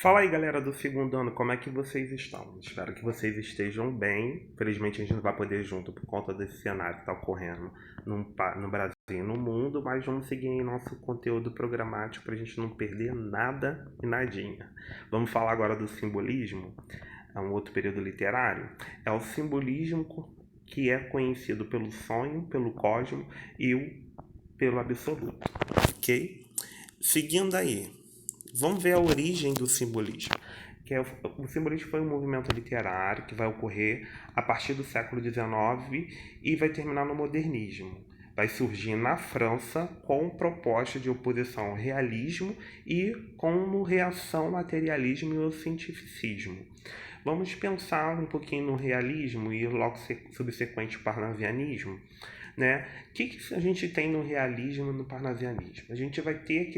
Fala aí, galera do segundo ano, como é que vocês estão? Espero que vocês estejam bem. Infelizmente, a gente não vai poder ir junto por conta desse cenário que está ocorrendo no Brasil e no mundo, mas vamos seguir em nosso conteúdo programático para a gente não perder nada e nadinha. Vamos falar agora do simbolismo, é um outro período literário. É o simbolismo que é conhecido pelo sonho, pelo cosmo pelo absoluto, ok? Seguindo aí. Vamos ver a origem do simbolismo. O simbolismo foi um movimento literário que vai ocorrer a partir do século XIX e vai terminar no modernismo. Vai surgir na França com proposta de oposição ao realismo e como reação ao materialismo e ao cientificismo. Vamos pensar um pouquinho no realismo e logo subsequente parnasianismo, né? O que a gente tem no realismo e no parnasianismo? A gente vai ter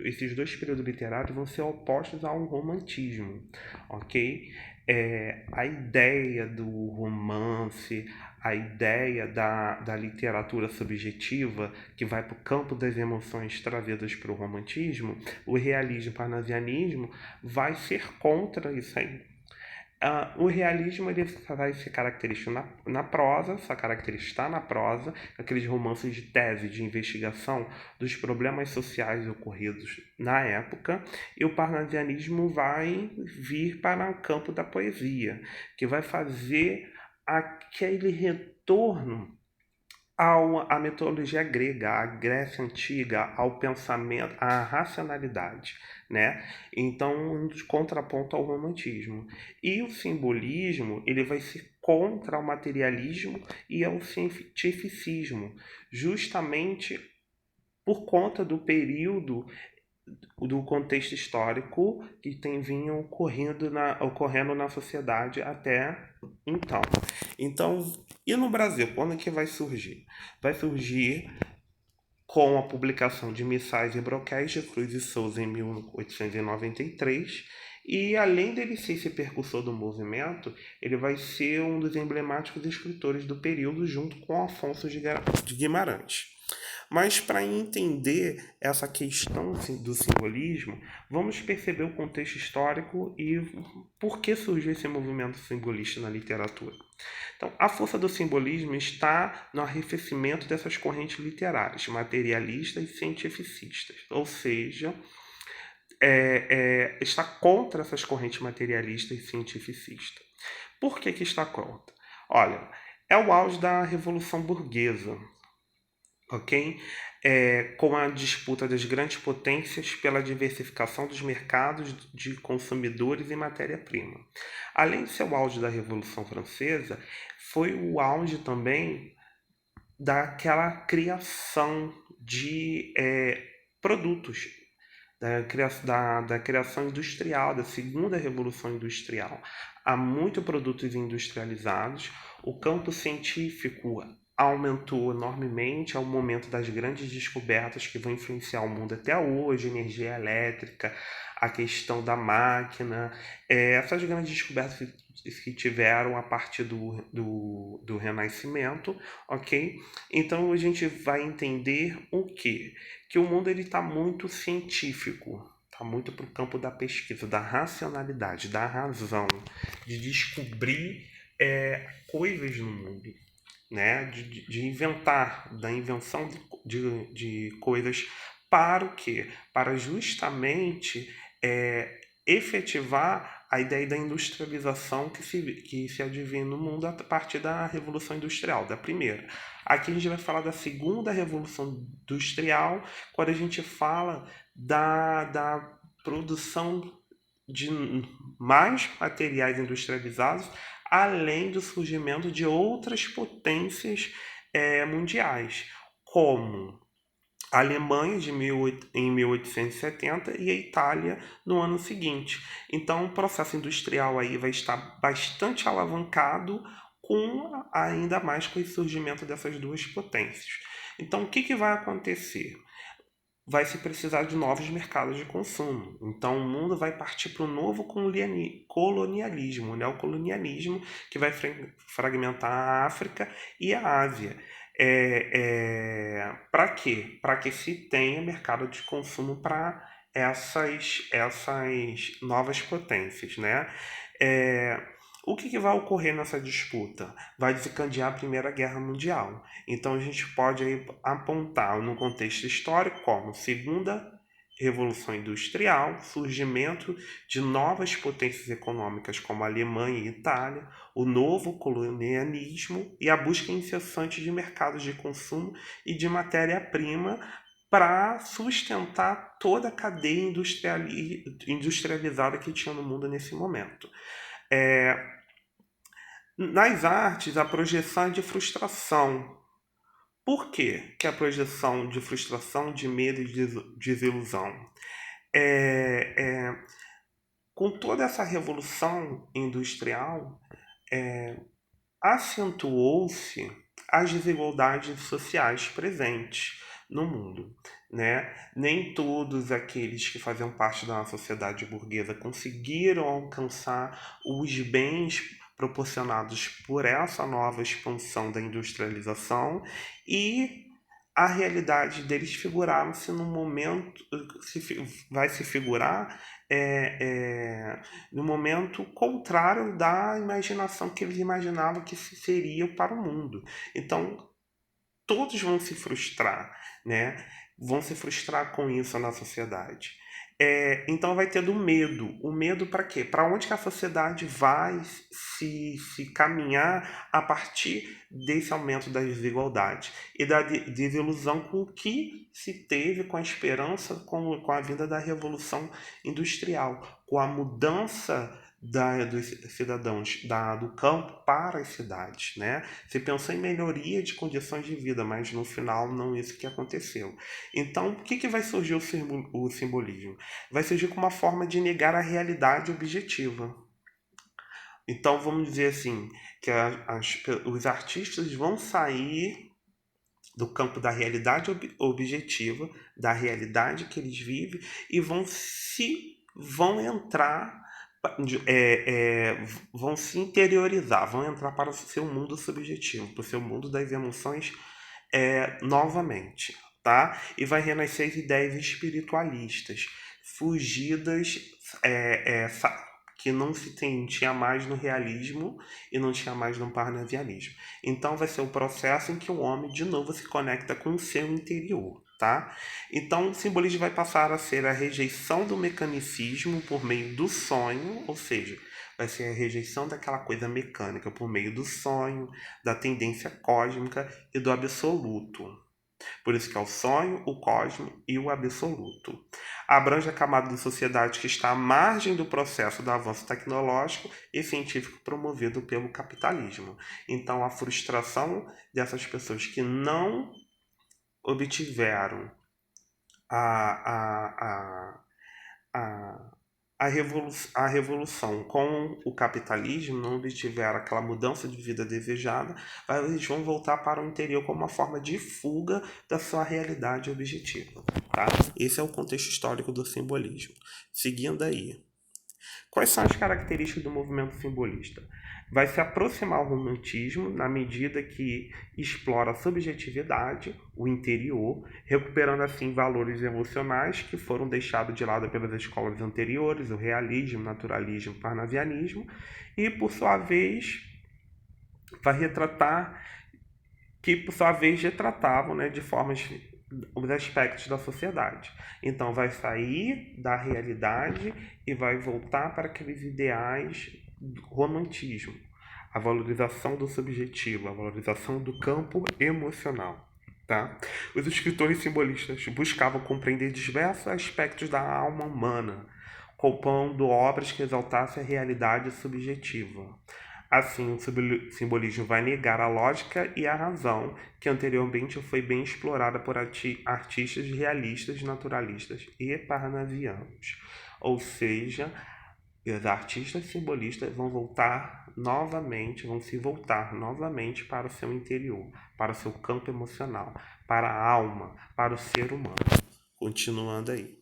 esses dois períodos literários vão ser opostos ao romantismo, ok? A ideia do romance, a ideia da literatura subjetiva que vai para o campo das emoções trazidas para o romantismo, o realismo e o parnasianismo vai ser contra isso aí. O realismo ele vai se caracterizar na prosa, essa característica está na prosa, aqueles romances de tese, de investigação dos problemas sociais ocorridos na época, e o parnasianismo vai vir para o campo da poesia, que vai fazer aquele retorno à mitologia grega, à Grécia antiga, ao pensamento, à racionalidade, né? Então, um contraponto ao romantismo. E o simbolismo, ele vai ser contra o materialismo e ao cientificismo, justamente por conta do período do contexto histórico que tem vinha ocorrendo na sociedade até então. Então, e no Brasil, quando é que vai surgir? Vai surgir com a publicação de Missais e Broquéis de Cruz e Souza em 1893, e além dele ser esse percursor do movimento, ele vai ser um dos emblemáticos escritores do período junto com Afonso de Guimarães. Mas para entender essa questão do simbolismo, vamos perceber o contexto histórico e por que surgiu esse movimento simbolista na literatura. Então, a força do simbolismo está no arrefecimento dessas correntes literárias, materialistas e cientificistas, ou seja, está contra essas correntes materialistas e cientificistas. Por que está contra? Olha, é o auge da Revolução Burguesa, ok? Com a disputa das grandes potências pela diversificação dos mercados de consumidores e matéria-prima. Além de ser o auge da Revolução Francesa, foi o auge também daquela criação de produtos, da criação industrial, da segunda revolução industrial. Há muitos produtos industrializados, o campo científico aumentou enormemente ao momento das grandes descobertas que vão influenciar o mundo até hoje, energia elétrica, a questão da máquina, essas grandes descobertas que tiveram a partir do Renascimento, ok? Então a gente vai entender o quê? Que o mundo está muito científico, está muito para o campo da pesquisa, da racionalidade, da razão, de descobrir coisas no mundo, né? De inventar, da invenção de coisas para o quê? Para justamente efetivar a ideia da industrialização que se advém no mundo a partir da Revolução Industrial, da primeira. Aqui a gente vai falar da segunda Revolução Industrial, quando a gente fala da produção de mais materiais industrializados, além do surgimento de outras potências mundiais, como a Alemanha em 1870 e a Itália no ano seguinte. Então, o processo industrial aí vai estar bastante alavancado ainda mais com o surgimento dessas duas potências. Então, o que vai acontecer? Vai se precisar de novos mercados de consumo. Então, o mundo vai partir para o novo colonialismo, o neocolonialismo, que vai fragmentar a África e a Ásia. Para quê? Para que se tenha mercado de consumo para essas novas potências, né? É, o que vai ocorrer nessa disputa? Vai desencadear a Primeira Guerra Mundial. Então a gente pode aí apontar no contexto histórico como Segunda Revolução Industrial, surgimento de novas potências econômicas como a Alemanha e a Itália, o novo colonialismo e a busca incessante de mercados de consumo e de matéria-prima para sustentar toda a cadeia industrializada que tinha no mundo nesse momento. Nas artes, a projeção é de frustração. Por quê que a projeção de frustração, de medo e de desilusão? Com toda essa revolução industrial, acentuou-se as desigualdades sociais presentes no mundo, né? Nem todos aqueles que faziam parte da sociedade burguesa conseguiram alcançar os bens proporcionados por essa nova expansão da industrialização e a realidade deles figuraram-se no momento, vai se figurar no momento contrário da imaginação que eles imaginavam que seria para o mundo. Então, todos vão se frustrar, né? Vão se frustrar com isso na sociedade. Então vai ter do medo. O medo para quê? Para onde que a sociedade vai se caminhar a partir desse aumento das desigualdades e da desilusão com o que se teve com a esperança, com a vinda da Revolução Industrial, com a mudança dos cidadãos do campo para as cidades, né? Se pensou em melhoria de condições de vida, mas no final não é isso que aconteceu. Então, o que vai surgir o simbolismo? Vai surgir como uma forma de negar a realidade objetiva. Então, vamos dizer assim, que os artistas vão sair do campo da realidade objetiva, da realidade que eles vivem, e vão entrar, vão se interiorizar, vão entrar para o seu mundo subjetivo, para o seu mundo das emoções novamente, tá? E vai renascer as ideias espiritualistas, fugidas, que não se tinha mais no realismo e não tinha mais no parnasianismo. Então vai ser o processo em que o homem de novo se conecta com o seu interior, tá? Então o simbolismo vai passar a ser a rejeição do mecanicismo por meio do sonho, ou seja, vai ser a rejeição daquela coisa mecânica por meio do sonho, da tendência cósmica e do absoluto. Por isso que é o sonho, o cosmo e o absoluto. Abrange a camada da sociedade que está à margem do processo do avanço tecnológico e científico promovido pelo capitalismo. Então, a frustração dessas pessoas que não obtiveram a revolução com o capitalismo, não obtiveram aquela mudança de vida desejada, eles vão voltar para o interior como uma forma de fuga da sua realidade objetiva. Tá? Esse é o contexto histórico do simbolismo. Seguindo aí. Quais são as características do movimento simbolista? Vai se aproximar ao romantismo na medida que explora a subjetividade, o interior, recuperando assim valores emocionais que foram deixados de lado pelas escolas anteriores, o realismo, naturalismo, parnasianismo, e por sua vez vai retratar, que por sua vez retratavam, né, de formas os aspectos da sociedade. Então vai sair da realidade e vai voltar para aqueles ideais do romantismo, a valorização do subjetivo, a valorização do campo emocional. Tá? Os escritores simbolistas buscavam compreender diversos aspectos da alma humana, compondo obras que exaltassem a realidade subjetiva. Assim, o simbolismo vai negar a lógica e a razão, que anteriormente foi bem explorada por artistas realistas, naturalistas e parnasianos. Ou seja, os artistas simbolistas vão se voltar novamente para o seu interior, para o seu campo emocional, para a alma, para o ser humano. Continuando aí.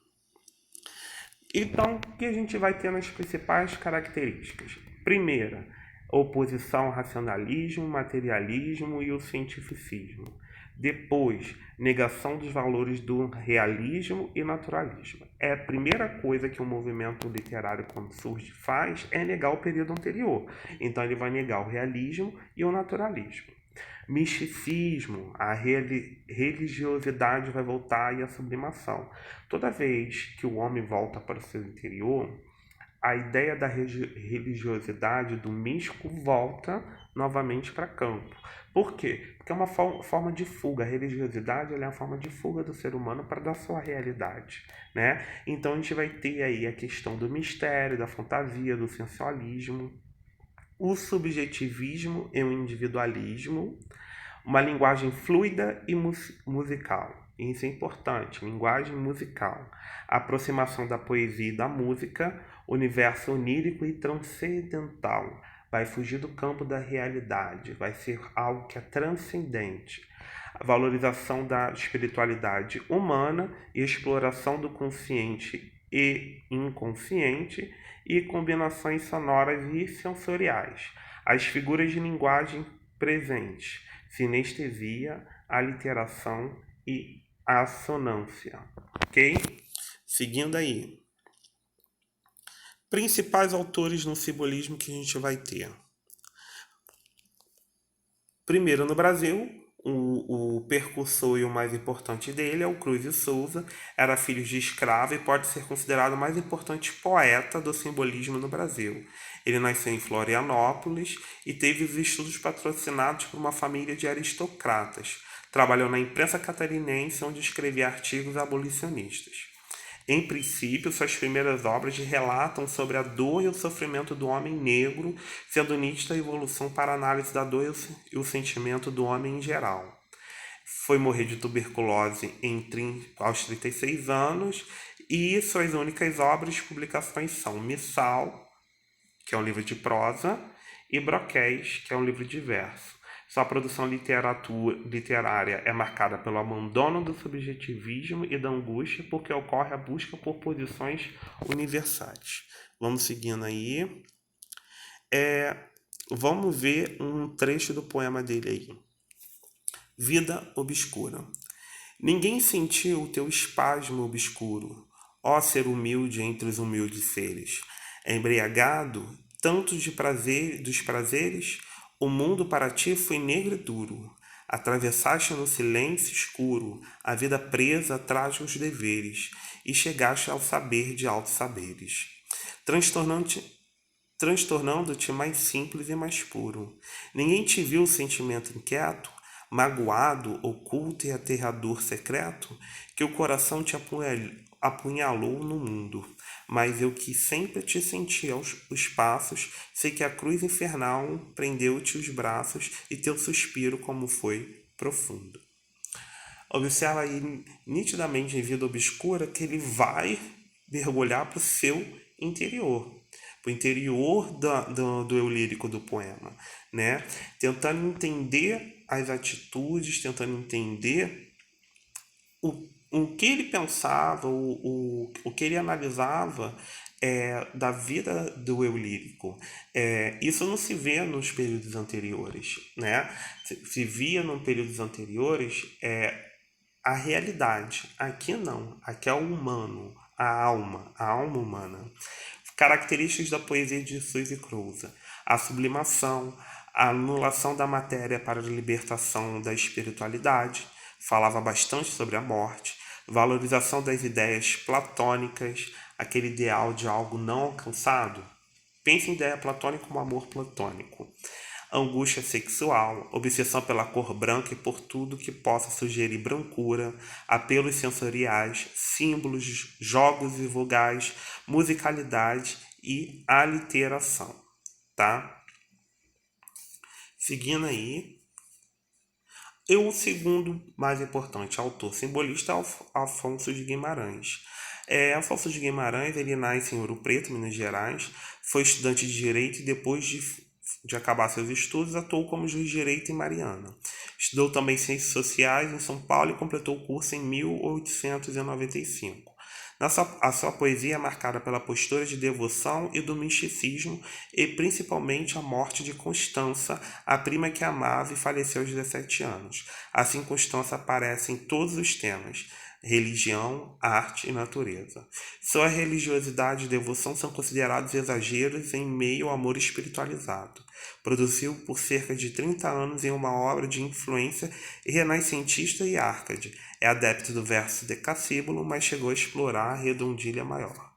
Então, o que a gente vai ter nas principais características? Primeira, oposição ao racionalismo, materialismo e o cientificismo. Depois, negação dos valores do realismo e naturalismo. a primeira coisa que o movimento literário, quando surge, faz é negar o período anterior. Então ele vai negar o realismo e o naturalismo. Misticismo, a religiosidade vai voltar e a sublimação. Toda vez que o homem volta para o seu interior, a ideia da religiosidade, do místico, volta novamente para campo. Por quê? Porque é uma forma de fuga. A religiosidade é uma forma de fuga do ser humano para da sua realidade, né? Então a gente vai ter aí a questão do mistério, da fantasia, do sensualismo, o subjetivismo e o individualismo, uma linguagem fluida e musical. Isso é importante, linguagem musical. A aproximação da poesia e da música, universo onírico e transcendental. Vai fugir do campo da realidade, vai ser algo que é transcendente. A valorização da espiritualidade humana e exploração do consciente e inconsciente e combinações sonoras e sensoriais. As figuras de linguagem presentes, sinestesia, aliteração e assonância. Ok? Seguindo aí. Principais autores no simbolismo que a gente vai ter. Primeiro, no Brasil, o percursor e o mais importante dele é o Cruz de Souza. Era filho de escravo e pode ser considerado o mais importante poeta do simbolismo no Brasil. Ele nasceu em Florianópolis e teve os estudos patrocinados por uma família de aristocratas. Trabalhou na imprensa catarinense, onde escrevia artigos abolicionistas. Em princípio, suas primeiras obras relatam sobre a dor e o sofrimento do homem negro, sendo nítida a evolução para a análise da dor e o sentimento do homem em geral. Foi morrer de tuberculose aos 36 anos e suas únicas obras e publicações são Missal, que é um livro de prosa, e Broquéis, que é um livro de verso. Sua produção literária é marcada pelo abandono do subjetivismo e da angústia, porque ocorre a busca por posições universais. Vamos seguindo aí. Vamos ver um trecho do poema dele aí. Vida obscura. Ninguém sentiu o teu espasmo obscuro, ó ser humilde entre os humildes seres. Embriagado tanto dos prazeres, o mundo para ti foi negro e duro. Atravessaste no silêncio escuro a vida presa atrás dos deveres e chegaste ao saber de altos saberes, transtornando-te mais simples e mais puro. Ninguém te viu o sentimento inquieto, magoado, oculto e aterrador secreto, que o coração te apunhalou no mundo. Mas eu que sempre te senti os passos, sei que a cruz infernal prendeu-te os braços e teu suspiro como foi profundo. Observa aí nitidamente em Vida Obscura que ele vai mergulhar para o seu interior, para o interior do eu lírico do poema, né? Tentando entender as atitudes, tentando entender o que ele pensava, o que ele analisava da vida do eu lírico. Isso não se vê nos períodos anteriores, né? Se via nos períodos anteriores a realidade. Aqui não, aqui é o humano, a alma humana. Características da poesia de Suzy Crouza: a sublimação, a anulação da matéria para a libertação da espiritualidade, falava bastante sobre a morte, valorização das ideias platônicas, aquele ideal de algo não alcançado. Pense em ideia platônica como amor platônico. Angústia sexual, obsessão pela cor branca e por tudo que possa sugerir brancura, apelos sensoriais, símbolos, jogos e vogais, musicalidade e aliteração, tá? Seguindo aí, o segundo mais importante autor simbolista é Afonso de Guimarães. Afonso de Guimarães, ele nasce em Ouro Preto, Minas Gerais, foi estudante de Direito e depois de acabar seus estudos, atuou como juiz de direito em Mariana. Estudou também Ciências Sociais em São Paulo e completou o curso em 1895. A sua poesia é marcada pela postura de devoção e do misticismo, e principalmente a morte de Constança, a prima que amava e faleceu aos 17 anos. Assim, Constança aparece em todos os temas. religião, arte e natureza. Sua religiosidade e devoção são considerados exageros em meio ao amor espiritualizado. Produziu por cerca de 30 anos em uma obra de influência renascentista e árcade. É adepto do verso decassíbulo, mas chegou a explorar a redondilha maior.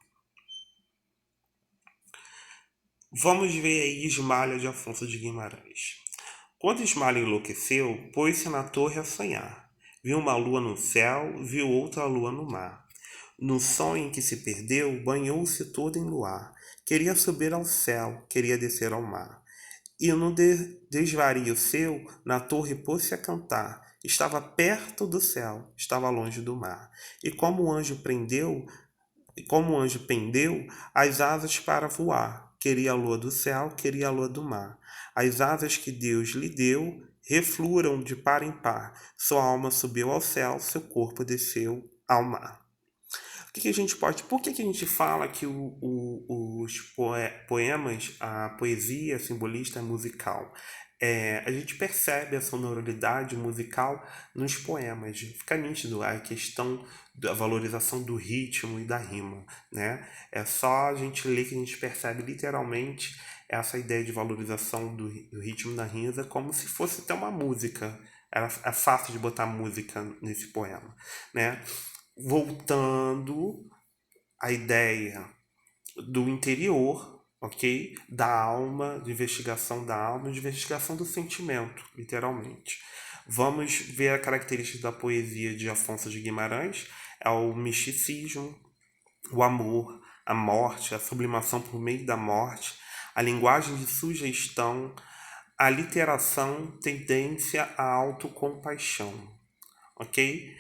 Vamos ver aí Ismalha de Afonso de Guimarães. Quando Ismalha enlouqueceu, pôs-se na torre a sonhar. Viu uma lua no céu, viu outra lua no mar. No sonho em que se perdeu, banhou-se todo em luar. Queria subir ao céu, queria descer ao mar. E no desvario seu, na torre pôs-se a cantar. Estava perto do céu, estava longe do mar. E como o anjo pendeu as asas para voar. Queria a lua do céu, queria a lua do mar. As asas que Deus lhe deu refluram de par em par. Sua alma subiu ao céu, seu corpo desceu ao mar. Que a gente pode. Por que a gente fala que os poemas, a poesia simbolista é musical? A gente percebe a sonoridade musical nos poemas, fica nítido a questão da valorização do ritmo e da rima, né? É só a gente ler que a gente percebe literalmente essa ideia de valorização do ritmo e da rima como se fosse até uma música. É fácil de botar música nesse poema, né? Voltando à ideia do interior, ok? Da alma, de investigação da alma, de investigação do sentimento, literalmente. Vamos ver a característica da poesia de Afonso de Guimarães: é o misticismo, o amor, a morte, a sublimação por meio da morte, a linguagem de sugestão, a literação, tendência à autocompaixão, ok?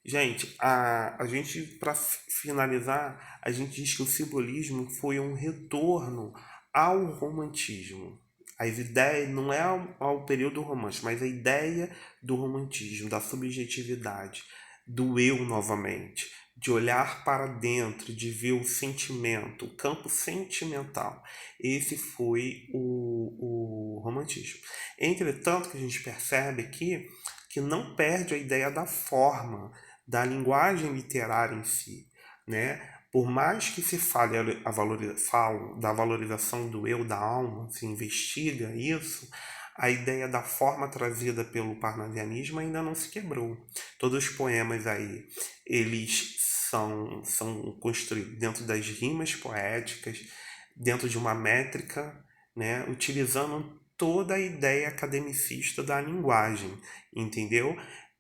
Gente, a gente, para finalizar, a gente diz que o simbolismo foi um retorno ao romantismo. As ideias, não é ao período romântico, mas a ideia do romantismo, da subjetividade, do eu novamente, de olhar para dentro, de ver o sentimento, o campo sentimental. Esse foi o romantismo. Entretanto, que a gente percebe aqui que não perde a ideia da forma, da linguagem literária em si, né? Por mais que se fale da valorização do eu, da alma, se investiga isso, a ideia da forma trazida pelo parnasianismo ainda não se quebrou. Todos os poemas aí, eles são construídos dentro das rimas poéticas, dentro de uma métrica, né? Utilizando toda a ideia academicista da linguagem, entendeu?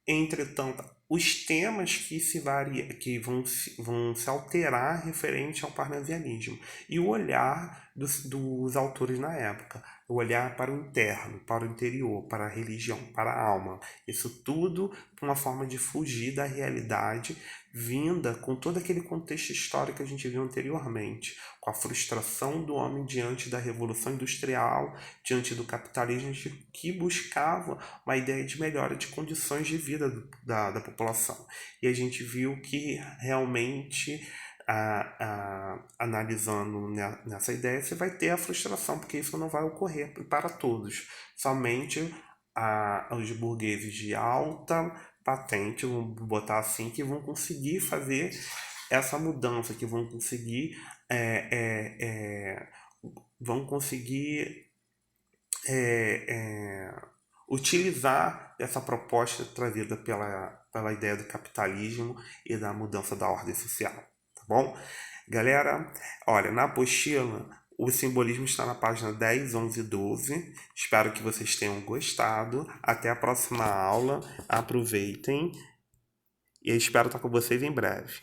Entretanto, os temas que vão se alterar referente ao parnasianismo e o olhar dos autores na época, o olhar para o interno, para o interior, para a religião, para a alma. Isso tudo uma forma de fugir da realidade vinda com todo aquele contexto histórico que a gente viu anteriormente, com a frustração do homem diante da Revolução Industrial, diante do capitalismo que buscava uma ideia de melhora de condições de vida da população. E a gente viu que realmente, analisando nessa ideia, você vai ter a frustração, porque isso não vai ocorrer para todos. Somente os burgueses de alta patente, vamos botar assim, que vão conseguir fazer essa mudança, que vão conseguir vão conseguir utilizar essa proposta trazida pela ideia do capitalismo e da mudança da ordem social, tá bom? Galera, olha, na apostila o simbolismo está na página 10, 11 e 12. Espero que vocês tenham gostado. Até a próxima aula. Aproveitem. E eu espero estar com vocês em breve.